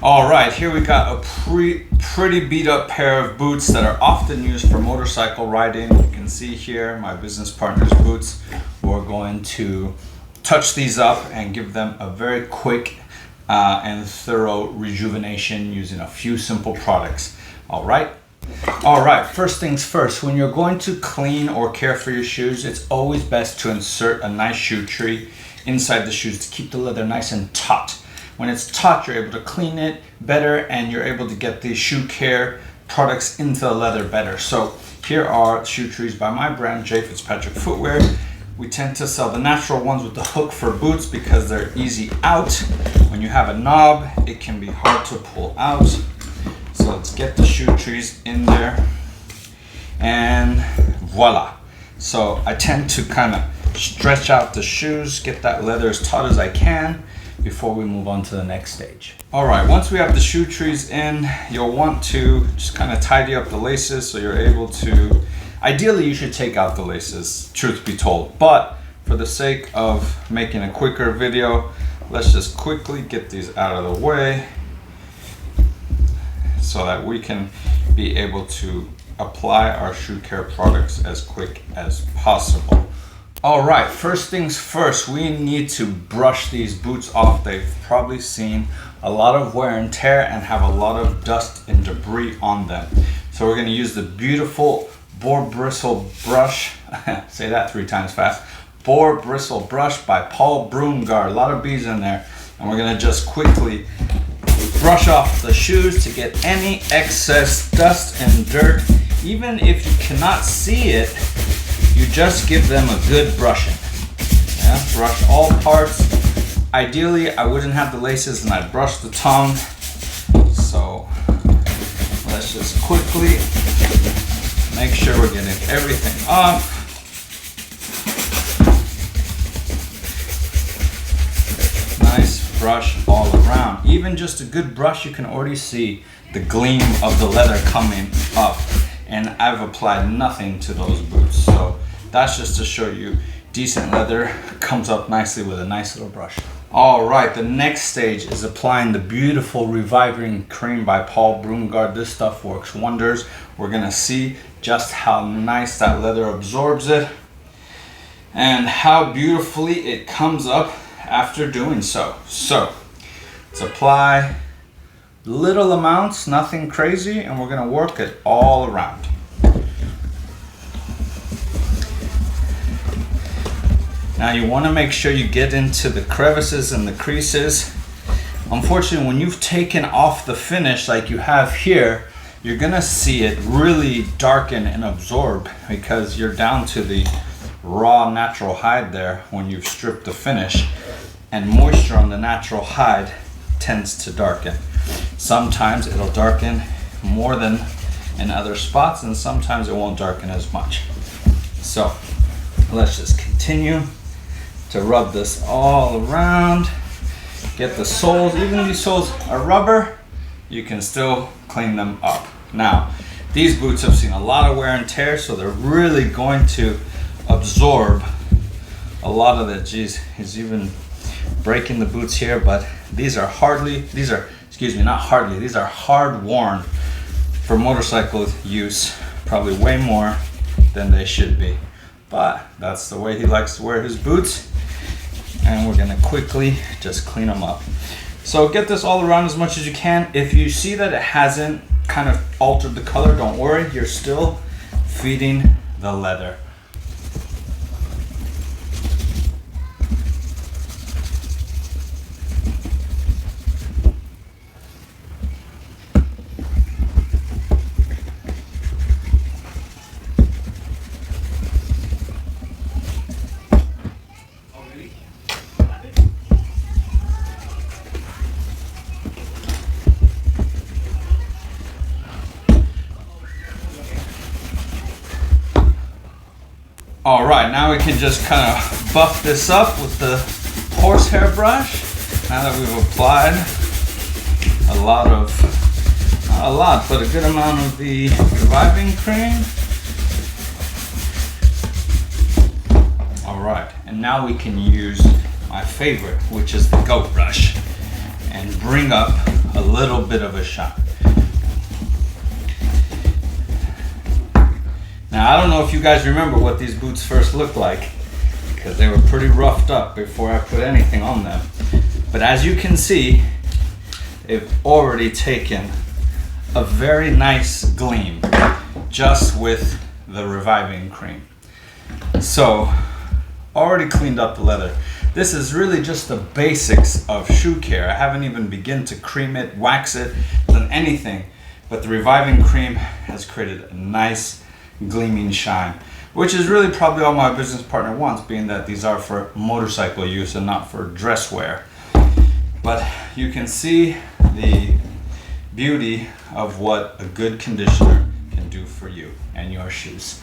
All right, here we got a pretty beat up pair of boots that are often used for motorcycle riding. You can see here my business partner's boots. We're going to touch these up and give them a very quick and thorough rejuvenation using a few simple products. All right, first things first, when you're going to clean or care for your shoes, it's always best to insert a nice shoe tree inside the shoes to keep the leather nice and taut. When it's taut, you're able to clean it better and you're able to get the shoe care products into the leather better. So here are shoe trees by my brand, J. Fitzpatrick Footwear. We tend to sell the natural ones with the hook for boots because they're easy out. When you have a knob, it can be hard to pull out. So let's get the shoe trees in there and voila. So I tend to kind of stretch out the shoes, get that leather as taut as I can before we move on to the next stage. All right, once we have the shoe trees in, you'll want to just kind of tidy up the laces so you're able to, ideally you should take out the laces, truth be told, but for the sake of making a quicker video, let's just quickly get these out of the way so that we can be able to apply our shoe care products as quick as possible. All right, first things first, we need to brush these boots off. They've probably seen a lot of wear and tear and have a lot of dust and debris on them. So we're going to use the beautiful boar bristle brush, say that 3 times fast, boar bristle brush by Paul Brunngard, a lot of bees in there. And we're going to just quickly brush off the shoes to get any excess dust and dirt. Even if you cannot see it, you just give them a good brushing. Yeah, brush all parts. Ideally, I wouldn't have the laces and I'd brush the tongue. So let's just quickly make sure we're getting everything up. Nice brush all around. Even just a good brush, you can already see the gleam of the leather coming up. And I've applied nothing to those boots. So that's just to show you decent leather comes up nicely with a nice little brush. All right, the next stage is applying the beautiful reviving cream by Paul Brunngard. This stuff works wonders. We're gonna see just how nice that leather absorbs it and how beautifully it comes up after doing so. So let's apply little amounts, nothing crazy, and we're gonna work it all around. Now you want to make sure you get into the crevices and the creases. Unfortunately, when you've taken off the finish like you have here, you're gonna see it really darken and absorb because you're down to the raw natural hide there when you've stripped the finish, and moisture on the natural hide tends to darken. Sometimes it'll darken more than in other spots, and sometimes it won't darken as much. So let's just continue to rub this all around. Get the soles, even if these soles are rubber, you can still clean them up. Now, these boots have seen a lot of wear and tear, so they're really going to absorb a lot of it. Geez, he's even breaking the boots here, but these are hard worn for motorcycle use, probably way more than they should be. But that's the way he likes to wear his boots, and we're gonna quickly just clean them up. So get this all around as much as you can. If you see that it hasn't kind of altered the color, don't worry, you're still feeding the leather. All right, now we can just kind of buff this up with the horsehair brush. Now that we've applied not a lot, but a good amount of the reviving cream. All right, and now we can use my favorite, which is the goat brush, and bring up a little bit of a shine. Now, I don't know if you guys remember what these boots first looked like, because they were pretty roughed up before I put anything on them. But as you can see, they've already taken a very nice gleam just with the reviving cream. So, already cleaned up the leather. This is really just the basics of shoe care. I haven't even begun to cream it, wax it, done anything. But the reviving cream has created a nice gleaming shine, which is really probably all my business partner wants, being that these are for motorcycle use and not for dress wear. But you can see the beauty of what a good conditioner can do for you and your shoes.